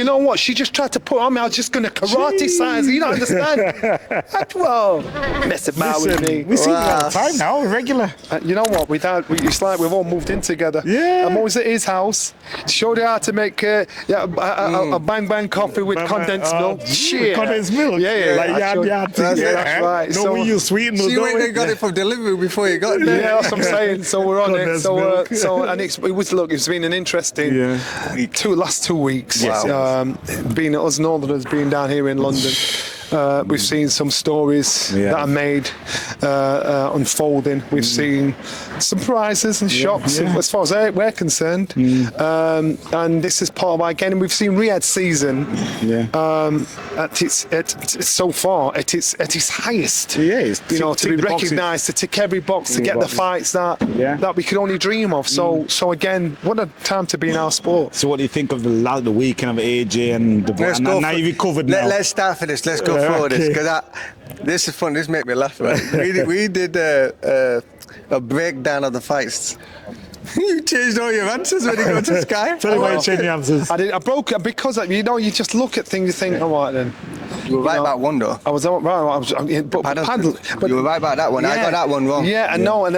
know what? She just tried to put on me. I was just going to karate size. You don't understand? Well, mess about with me. We see you all the time now, regular. You know what? It's like we've all moved in together. Yeah. I'm always at his house. Showed her how to make a bang bang coffee with condensed milk. Shit. Condensed milk? Yeah. Like yard. That's right. No, we use sweet milk. She went and got it from delivery before you got there. Yeah, that's what I'm saying. So we're on it. And it's been an interesting last 2 weeks. Wow. Being us Northerners, being down here in London. We've seen some stories that are made unfolding. We've seen surprises and shocks as far as we're concerned. And this is part of our game. And we've seen Riyadh's season so far at its highest. To be recognised, to tick every box, to get the fights that we could only dream of. So again, what a time to be in our sport. So what do you think of the weekend of AJ and Dubois? Now you've recovered now. Let's start for this. Let's go forward this, because this is fun. This make me laugh. Right? we did a breakdown of the fights. You changed all your answers when you go to Sky. Tell me why you changed your answers. I broke it because you just look at things, you think, all right then. You were right about one though. I was right. But you were right about that one. I got that one wrong. Yeah, I know.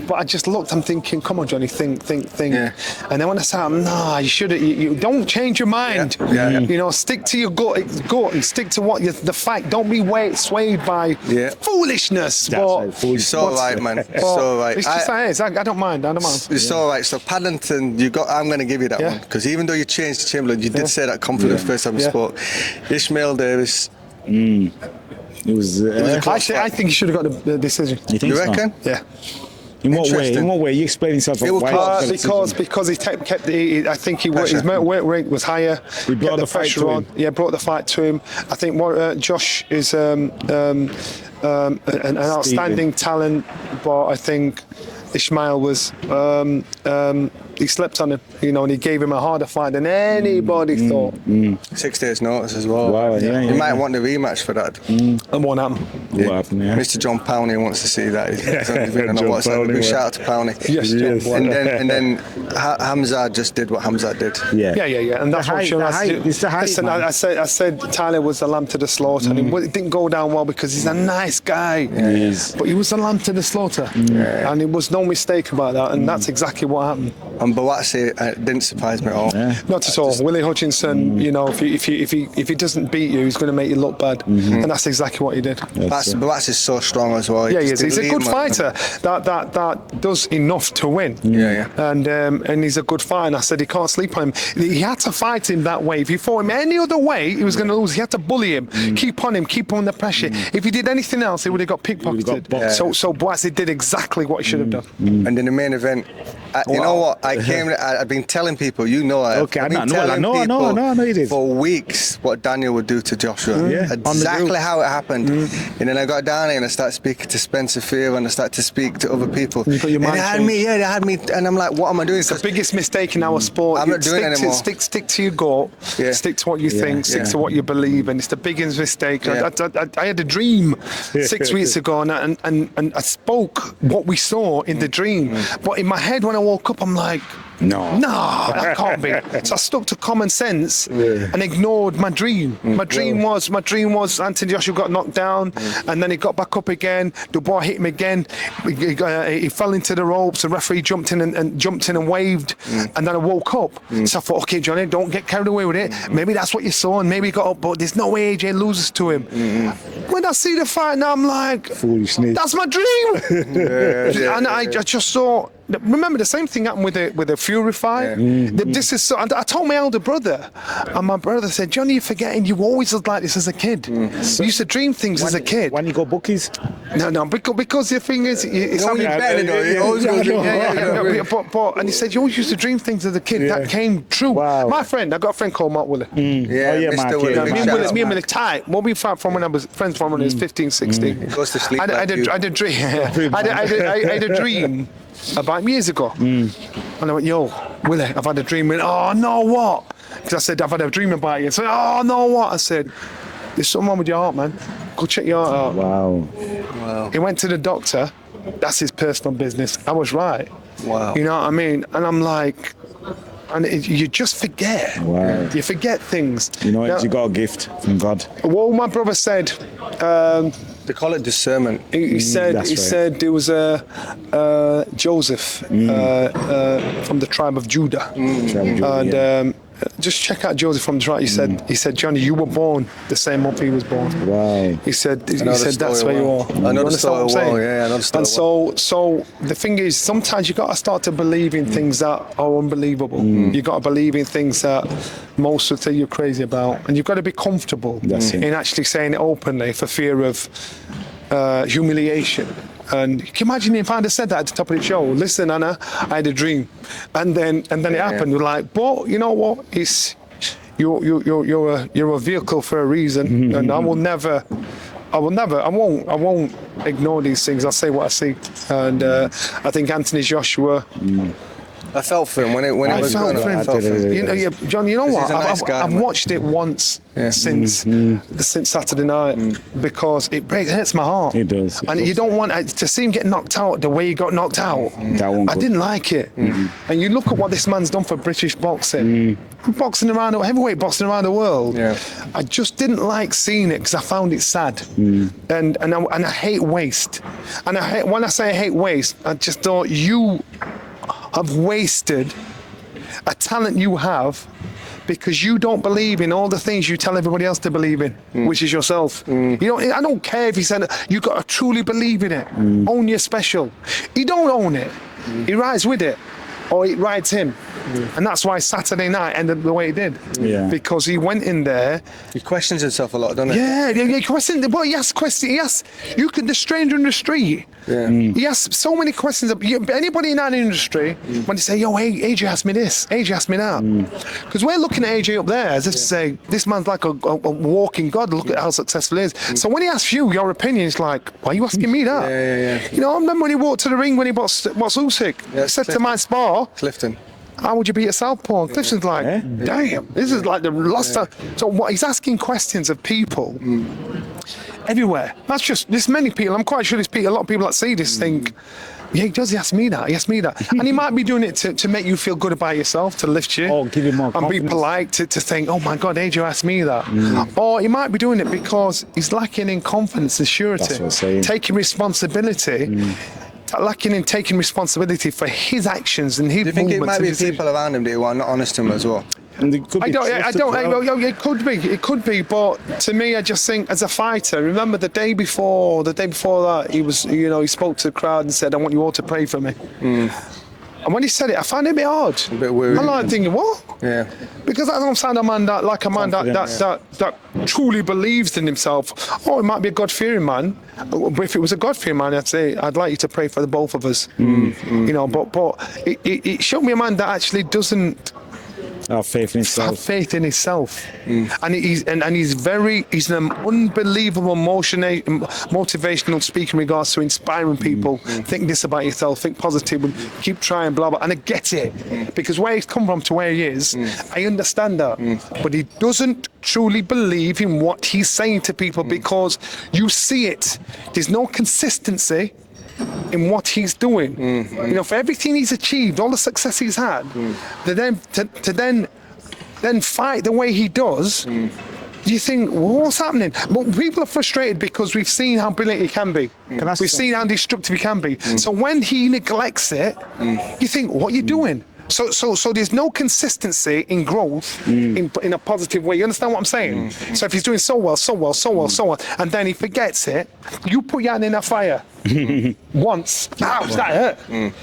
But I just looked. I'm thinking, come on, Johnny, think. Yeah. And then when I said, nah, you should. You don't change your mind. Yeah. Stick to your gut and stick to what the fact. Don't be swayed by foolishness. That's right. It's all right, man. It's all right. It's just I don't mind. It's all right. So Paddington, I'm going to give you that one, because even though you changed Chamberlain, you did say that confidence first time we spoke. Ishmael Davis. It was. I think he should have got the decision. You reckon? Yeah. In what way? In what way? You explain yourself. Because he kept I think his weight rate was higher. He brought the pressure fight on. Yeah, brought the fight to him. I think Josh is an outstanding talent, but I think Ishmael was he slept on him, and he gave him a harder fight than anybody thought. 6 days notice as well. Wow, you might want the rematch for that. And what happened? Mr. John Powney wants to see that. Big shout out to Powney. Yes. And then Hamza just did what Hamza did. Yeah. And that's what it's the height. Listen, I said Tyler was a lamb to the slaughter. And it didn't go down well because he's a nice guy. But he was a lamb to the slaughter. And it was no mistake about that. And that's exactly what happened. And Boatsi didn't surprise me at all. Not at all. Willie Hutchinson, if he doesn't beat you, he's going to make you look bad, and that's exactly what he did. Boatsi's so strong as well. Yeah, he is. He's a good fighter that does enough to win. And he's a good fighter. And I said he can't sleep on him. He had to fight him that way. If he fought him any other way, he was going to lose. He had to bully him, keep on him, keep on the pressure. If he did anything else, he would have got pickpocketed. So Boatsi did exactly what he should have done. And in the main event, you know what? I've been telling people, I've been telling people for weeks what Daniel would do to Joshua. Exactly how it happened. And then I got down here and I started speaking to Spencer Fear and I started to speak to other people. You got your mind they had me, and I'm like, what am I doing? It's the biggest mistake in our sport. I'm not doing it anymore. Stick to your goal. Stick to what you think. Stick to what you believe. And it's the biggest mistake. I had a dream 6 weeks ago, and I spoke what we saw in the dream. But in my head, when I woke up, I'm like, no, that can't be. So I stuck to common sense and ignored my dream. My dream was Anthony Joshua got knocked down, and then he got back up again. Dubois hit him again. He fell into the ropes. The referee jumped in and waved, and then I woke up. So I thought, okay, Johnny, don't get carried away with it. Maybe that's what you saw, and maybe he got up, but there's no way AJ loses to him. When I see the fight now, I'm like, foolishness. That's my dream. And I just saw. Remember, the same thing happened with the Fury fight. This is so. I told my elder brother, and my brother said, "Johnny, you're forgetting. You always was like this as a kid. You used to dream things as a kid. When you go bookies? No, because the thing is, it's only better though. You always go dream. But you said you always used to dream things as a kid. That came true. Wow. My friend, I got a friend called Mark Willer. Mr. Willer. Me and Willie tight. What we found from when I was friends from when I was 15, 16. He goes to sleep. I had a dream. I had a dream about years ago. And I went, yo, Willie, I've had a dream. Went, oh, no, what? Because I said, I've had a dream about you. So, oh, no, what? I said, there's something wrong with your heart, man. Go check your heart out. Wow. He went to the doctor. That's his personal business. I was right. Wow. You know what I mean? And I'm like, And you just forget. Wow. You forget things. You know, you got a gift from God. Well, my brother said. They call it discernment. He said there was a Joseph from the tribe of Judah, and just check out Joseph from the tribe. He said, Johnny, you were born the same month he was born. Wow. He said that's where you are. I know the story well. Yeah, I know the story. And so the thing is, sometimes you got to start to believe in things that are unbelievable. You got to believe in things that most would say you're crazy about, and you've got to be comfortable in actually saying it openly for fear of humiliation. And can you imagine if I'd have said that at the top of the show? Listen, Anna, I had a dream, and then it happened. You're like, but you know what? It's you're a vehicle for a reason, and I won't ignore these things. I'll say what I see, and I think Anthony Joshua. I felt for him when it was going on. I felt for him. You know, John, you know what? I've watched it once since Saturday night because it hurts my heart. It does. And you don't want to see him get knocked out the way he got knocked out. I didn't like it. And you look at what this man's done for British boxing, heavyweight boxing around the world. Yeah. I just didn't like seeing it because I found it sad. And I hate waste. And when I say I hate waste, I just thought you have wasted a talent you have because you don't believe in all the things you tell everybody else to believe in, which is yourself. You know, I don't care if he said you got to truly believe in it. Own your special. He don't own it. He rides with it, or it rides him. And that's why Saturday night ended the way it did. Yeah. Because he went in there. He questions himself a lot, doesn't he? Yeah, he questioned. Well, he asked questions. The stranger in the street. Yeah. He asked so many questions. Anybody in our industry, when they say, yo, AJ asked me this, AJ asked me that. Because we're looking at AJ up there as if to say, this man's like a walking God, look at how successful he is. So when he asks you your opinion, it's like, why are you asking me that? Yeah. You know, I remember when he walked to the ring when he boxed Usyk. He said to my spar, Clifton, how would you beat a southpaw? And Clifton's like, damn, this is like the last time. So what he's asking questions of people everywhere. That's just, there's many people, I'm quite sure there's a lot of people that see this think, yeah, he does, he asked me that, he asked me that. And he might be doing it to make you feel good about yourself, to lift you. Or give you more confidence. And be polite, to think, oh my God, AJ asked me that. Or he might be doing it because he's lacking in confidence and surety. That's what I'm saying. Taking responsibility. Lacking in taking responsibility for his actions and his movements. Do you think it might be people around him who are not honest to him as well? It could be, but to me, I just think as a fighter, remember the day before that, he was, he spoke to the crowd and said, I want you all to pray for me. And when he said it, I found it a bit hard. A bit weird. I'm like thinking, what? Yeah. Because I don't sound a man that truly believes in himself. Oh, it might be a God-fearing man. But if it was a God-fearing man, I'd say, I'd like you to pray for the both of us. But it showed me a man that actually doesn't have faith in himself. And he's an unbelievable motivational speaker in regards to inspiring people. Think this about yourself, think positive, keep trying, blah blah. And I get it because where he's come from to where he is, I understand that. But he doesn't truly believe in what he's saying to people because you see it. There's no consistency in what he's doing. For everything he's achieved, all the success he's had, to then fight the way he does, you think, well, what's happening? But people are frustrated because we've seen how brilliant he can be. We've seen how destructive he can be. So when he neglects it, you think, what are you doing? So there's no consistency in growth in a positive way. You understand what I'm saying? So if he's doing so well, and then he forgets it, you put your hand in a fire once, ouch, that hurt.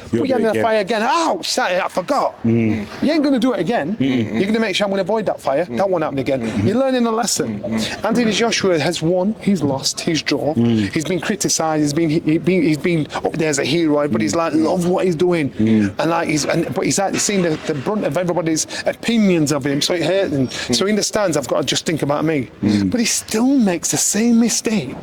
Put your hand in the fire again, ouch, that hurt, I forgot. You ain't gonna do it again. You're gonna make sure I'm gonna avoid that fire. That won't happen again. You're learning a lesson. Anthony Joshua has won, he's lost, he's drawn. He's been criticised, he's been up there as a hero, but he's like, love what he's doing. But he's like seen the brunt of everybody's opinions of him, so it hurt him. So he understands, I've got to just think about me. But he still makes the same mistake.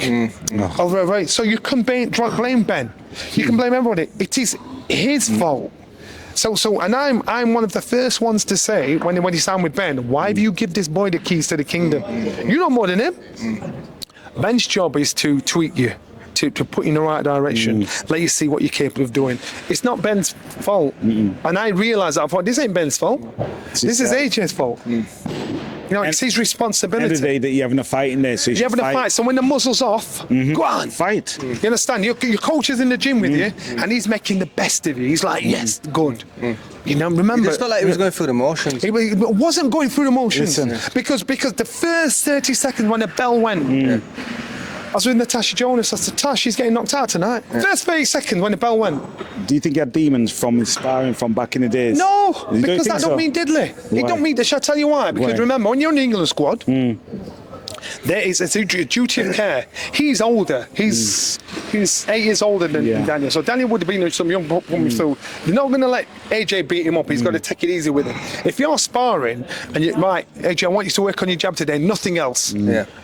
Right. So you can blame Ben. You can blame everybody. It is his fault. And I'm one of the first ones to say when he signed with Ben, why do you give this boy the keys to the kingdom? You know more than him. Ben's job is to tweak you, to put you in the right direction, let you see what you're capable of doing. It's not Ben's fault. And I realised that I thought, this ain't Ben's fault. This is AJ's fault. You know, it's his responsibility. End of the day that you're having a fight in there, so you're having a fight. So when the muzzle's off, go on, fight. You understand? Your coach is in the gym with you, and he's making the best of you. He's like, yes, good. You know, remember? It's not like he was going through the motions. He wasn't going through the motions because the first 30 seconds when the bell went. I was with Natasha Jonas. I said, Tash, she's getting knocked out tonight. First 30 seconds when the bell went. Do you think you had demons from inspiring from back in the days? No, because that don't mean diddly. It don't mean that. Shall I tell you why? Because remember, when you're in the England squad, there is a duty of care. He's older. He's 8 years older than Daniel. So Daniel would have been some young buck coming through. They're not going to let AJ beat him up. He's got to take it easy with him. If you're sparring and you're right, AJ, I want you to work on your jab today, nothing else.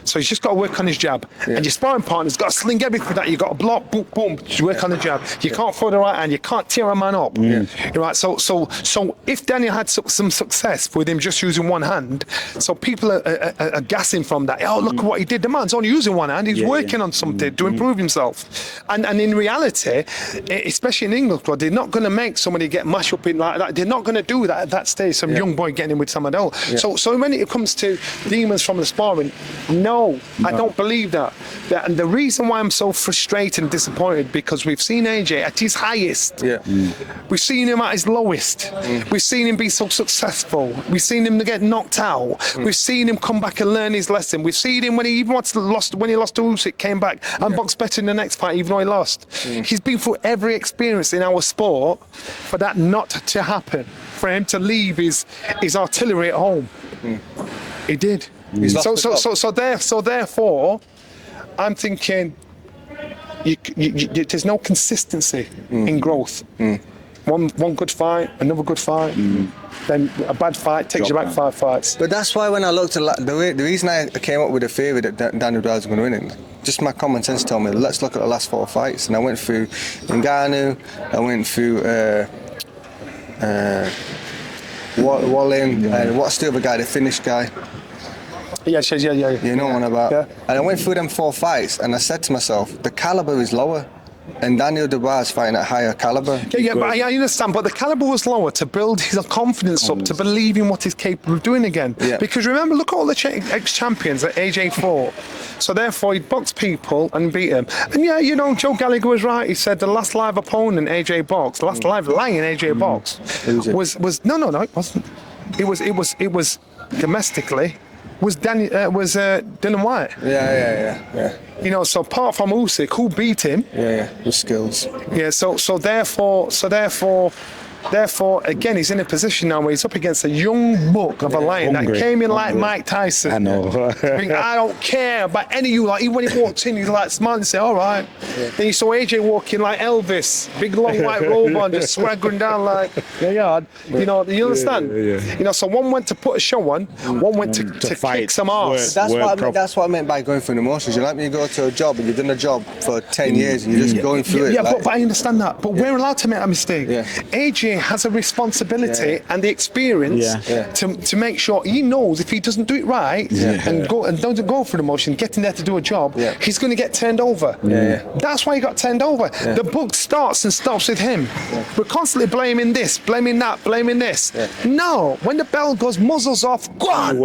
So he's just got to work on his jab. And your sparring partner's got to sling everything that you've got to block, boom, boom, just work on the jab. You can't throw the right hand. You can't tear a man up. Right. So if Daniel had some success with him just using one hand, so people are gassing from that. Oh, look at what he did. The man's only using one hand. He's working on something to improve himself. And in reality, especially in England, they're not going to make somebody get mashed up in like that. They're not going to do that at that stage. Some young boy getting in with someone else. So when it comes to demons from the sparring, no, I don't believe that. And the reason why I'm so frustrated and disappointed, because we've seen AJ at his highest. We've seen him at his lowest. We've seen him be so successful. We've seen him get knocked out. We've seen him come back and learn his lesson. We've seen him when he lost to Usyk, came back and boxed better in the next fight, even though he lost. He's been through every experience in our sport for that not to happen, for him to leave his artillery at home. He did. So therefore, I'm thinking there's no consistency in growth. One good fight, another good fight, then a bad fight takes you back 5 fights. But that's why when I looked at the reason I came up with the theory that Daniel Dubois was going to win it, just my common sense told me, let's look at the last 4 fights. And I went through Ngannou, I went through Wallin, and what's the other guy, the Finnish guy? Yeah. You know what I'm about. Yeah. And I went through them 4 fights, and I said to myself, the caliber is lower. And Daniel Dubois is fighting at higher caliber. But I understand. But the caliber was lower to build his confidence up, to believe in what he's capable of doing again. Because remember, look at all the ex-champions that AJ fought. So therefore, he boxed people and beat them. And Joe Gallagher was right. He said the last live opponent AJ boxed, the last live lion AJ boxed was no, it wasn't. It was domestically. Was Dylan White. Yeah. So apart from Usyk, who beat him? With skills. Yeah, so therefore, again, he's in a position now where he's up against a young buck of a lion that came in like Mike Tyson. I know. I don't care about any of you. Like, even when he walked in, he's like smiling and say, all right. Then you saw AJ walking like Elvis, big long white robe on, just swaggering down like, you understand? So one went to put a show on, one went to kick some arse. That's what I meant by going through the motions. You like me to go to a job and you've done a job for 10 years and you're just going through it. Yeah, but I understand that. But we're allowed to make a mistake. AJ has a responsibility and the experience to make sure he knows if he doesn't do it right and doesn't go through the motion, getting there to do a job, he's going to get turned over. That's why he got turned over. The book starts and stops with him. We're constantly blaming this, blaming that, blaming this. No, when the bell goes, muzzles off, go on.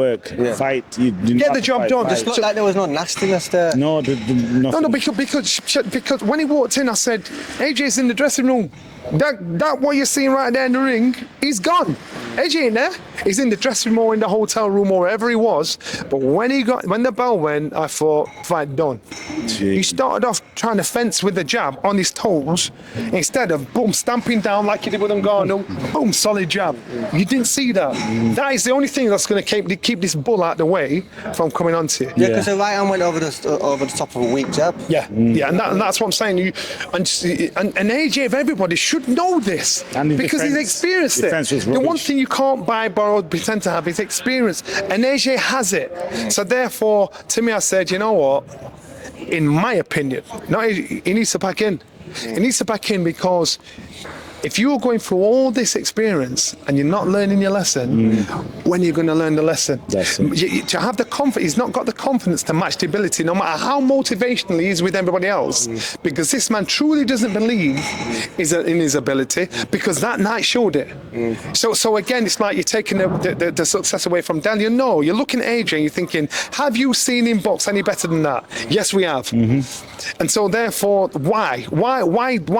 Fight. Get the job done. It looked like there was no nastiness there. No, because when he walked in, I said, AJ's in the dressing room. That what you're seeing right there in the ring, he's gone. AJ ain't there. He's in the dressing room or in the hotel room or wherever he was. But when the bell went, I thought, fight done. He started off trying to fence with the jab on his toes instead of boom, stamping down like he did with Ngannou. Boom, solid jab. You didn't see that. That is the only thing that's going to keep this bull out of the way from coming onto you. Yeah, because the right hand went over the top of a weak jab. And that's what I'm saying. And AJ, if everybody should know this because he's experienced it. The one thing you can't buy, borrow, pretend to have is experience, and AJ has it. So therefore, to me, I said, you know what? In my opinion, he needs to back in. He needs to back in because if you're going through all this experience and you're not learning your lesson, when are you going to learn the lesson? To have the confidence, he's not got the confidence to match the ability, no matter how motivational he is with everybody else, because this man truly doesn't believe in his ability, because that night showed it. So again, it's like you're taking the success away from Daniel. No, you're looking at AJ and you're thinking, have you seen him box any better than that? Yes, we have. And so therefore, why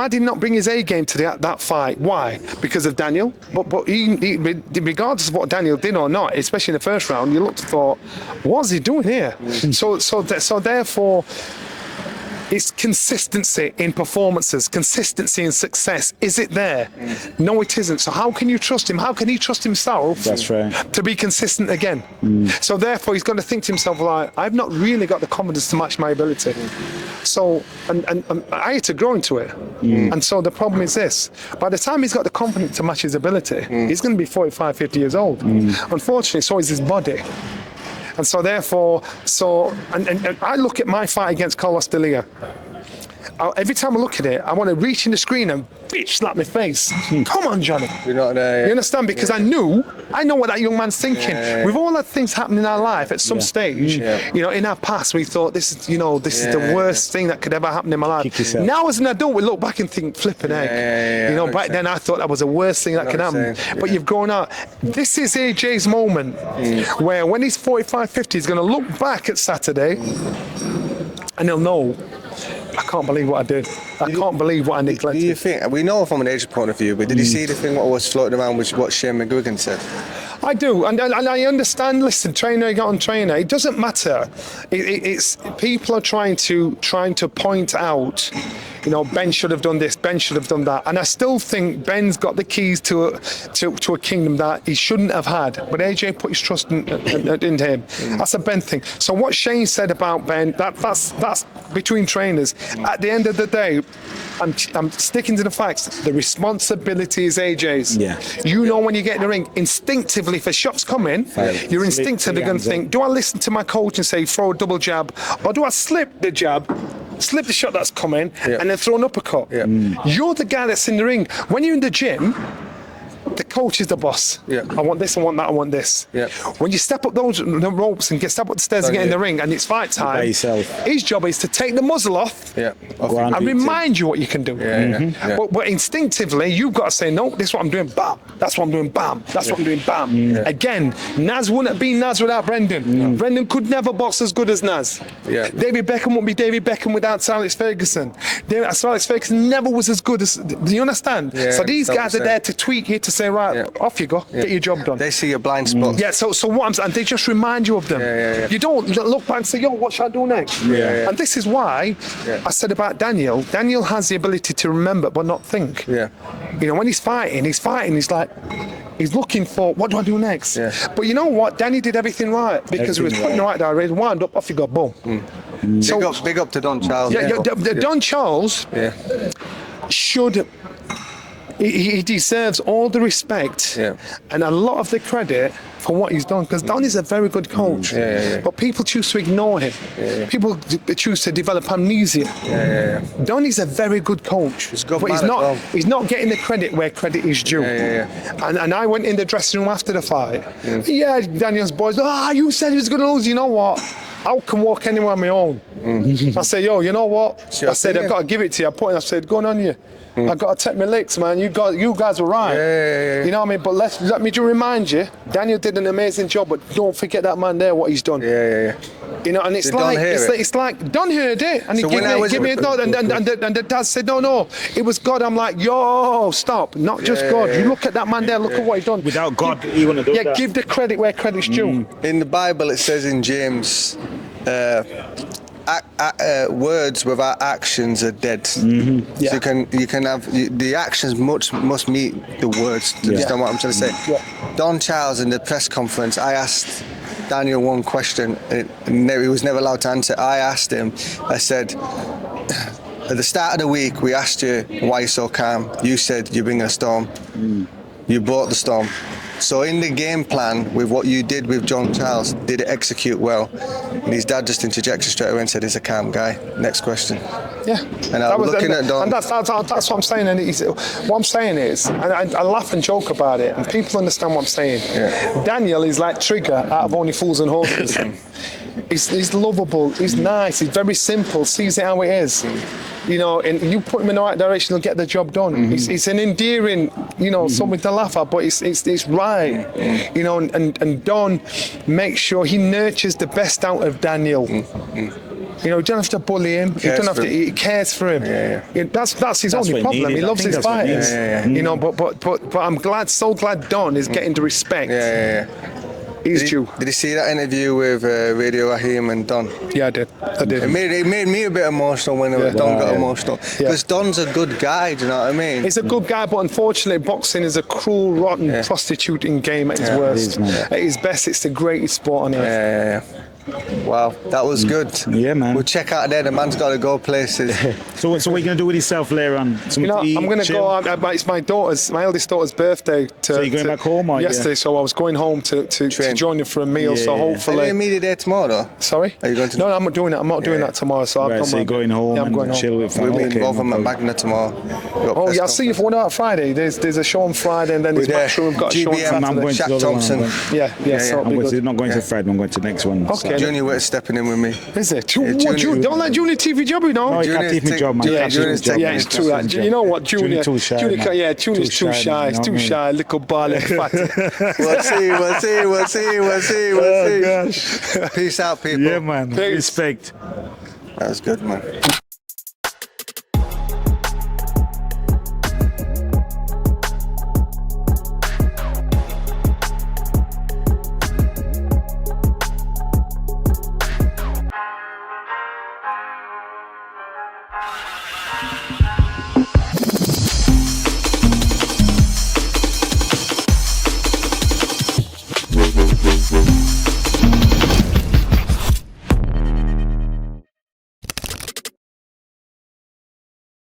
did he not bring his A game to that fight? Why? Because of Daniel. But he, regardless of what Daniel did or not, especially in the first round, you looked and thought, what's he doing here? So therefore, it's consistency in performances, consistency in success. Is it there? No, it isn't. So how can you trust him? How can he trust himself to be consistent again? So therefore, he's got to think to himself, like, I've not really got the confidence to match my ability. So, and I had to grow into it. And so the problem is this: by the time he's got the confidence to match his ability, he's going to be 45, 50 years old. Unfortunately, so is his body. And so therefore, and I look at my fight against Carlos D'Elia. Every time I look at it, I want to reach in the screen and bitch slap my face. Come on, Johnny. You're not there. You understand? Because I know what that young man's thinking. We've all had things happen in our life at some stage. You know, in our past, we thought this is the worst thing that could ever happen in my life. Now, as an adult, we look back and think, flipping egg. You know, back then I thought that was the worst thing that could happen. But you've grown up. This is AJ's moment, where when he's 45, 50, he's going to look back at Saturday, and he'll know, I can't believe what I did. I can't believe what I neglected. Do you think, we know from an age point of view, but did you see the thing what was floating around with what Shane McGuigan said? I do, and I understand. Listen, trainer got on trainer. It doesn't matter. It's people are trying to point out, you know, Ben should have done this, Ben should have done that, and I still think Ben's got the keys to a kingdom that he shouldn't have had. But AJ put his trust in him. That's a Ben thing. So what Shane said about Ben, that's between trainers. At the end of the day, I'm sticking to the facts. The responsibility is AJ's. You know, when you get in the ring, instinctively, if a shot's coming, you're instinctively going to think, do I listen to my coach and say throw a double jab, or do I slip the jab, slip the shot that's coming, and then throw an uppercut? You're the guy that's in the ring. When you're in the gym, the coach is the boss. I want this, I want that, I want this. When you step up the ropes and step up the stairs and get in the ring and it's fight time, his job is to take the muzzle off and remind you what you can do. But instinctively, you've got to say, no, this is what I'm doing, bam. That's what I'm doing, bam. That's what I'm doing, bam. Again, Naz wouldn't be Naz without Brendan. Brendan could never box as good as Naz. David Beckham wouldn't be David Beckham without Alex Ferguson. Alex Ferguson never was as good as, do you understand? So these guys are there to tweak you, to say, right, off you go, get your job done. They see your blind spots. So what I'm saying, and they just remind you of them. You don't look back and say, yo, what should I do next? And this is why I said about Daniel. Daniel has the ability to remember but not think. You know, when he's fighting, he's like, he's looking for, what do I do next? But you know what? Danny did everything right, because he was putting the right direction, wound up, off you go, boom. Big up to Don Charles. Don Charles should... He deserves all the respect and a lot of the credit for what he's done, because Don is a very good coach. But people choose to ignore him. People choose to develop amnesia. Don is a very good coach, but he's not getting the credit where credit is due. And I went in the dressing room after the fight. Daniel's boys, you said he was going to lose. You know what? I can walk anywhere on my own. I said, yo, you know what? I said, I've got to give it to you. I said, go on you. I got to take my licks, man. You guys were right. You know what I mean? But let me just remind you, Daniel did an amazing job, but don't forget that man there, what he's done. You know, and it's like Don heard it, and he gave me a nod, and the dad said, no, it was God. I'm like, yo, stop, not just God. You look at that man there, look at what he's done. Without God, he wouldn't have done that. Give the credit where credit's due. In the Bible, it says in James, words without actions are dead. So you can have the actions must meet the words. Do you understand what I'm trying to say? Don Charles, in the press conference, I asked Daniel one question and he was never allowed to answer. I asked him, I said, at the start of the week we asked you why you're so calm. You said you bring a storm. You brought the storm. So in the game plan, with what you did with John Charles, did it execute well? And his dad just interjected straight away and said, he's a calm guy. Next question. Yeah. And I was looking at Don. And that's what I'm saying. And what I'm saying is, and I laugh and joke about it, and people understand what I'm saying. Yeah. Daniel is like Trigger out of Only Fools and Horses. He's lovable, he's nice, he's very simple, sees it how it is. You know, and you put him in the right direction, he'll get the job done. He's an endearing, you know, something to laugh at, but it's right. You know, and Don makes sure he nurtures the best out of Daniel. You know, you don't have to bully him. He cares for him. Yeah. That's his only problem. He loves his fighters. You know, but I'm so glad Don is getting the respect. He's due. Did you see that interview with Radio Raheem and Don? Yeah, I did. It made me a bit emotional when Don got emotional. Because Don's a good guy, do you know what I mean? He's a good guy, but unfortunately boxing is a cruel, rotten, prostituting game at its worst. At its best, it's the greatest sport on earth. Wow, that was good. Yeah, man. We'll check out there. The man's got to go places. So what are you going to do with yourself later on? You know, I'm going to go. It's my eldest daughter's birthday. So you're going back home? Yesterday, so I was going home to join you for a meal. So hopefully. Are you meeting there tomorrow, though? Sorry? Are you going to? No, I'm not doing that. I'm not doing that tomorrow. So I'll come. So you're going home and chill with family. We'll meet both of them at Magna tomorrow. Oh yeah, I'll see you for one out Friday. There's a show on Friday, and then there's Matchroom. We've got a show on Saturday. I'm going to Shaq Thompson. I'm not going to Friday. I'm going to the next one. Okay. Junior Witt stepping in with me. Is it? Don't let Junior TV job, you know. No, he can't take me job, man. Yeah, it's true. You know what, Junior? Junior's too shy. He's too shy. Little ball and fat. We'll see. Peace out, people. Yeah, man. Respect. That was good, man.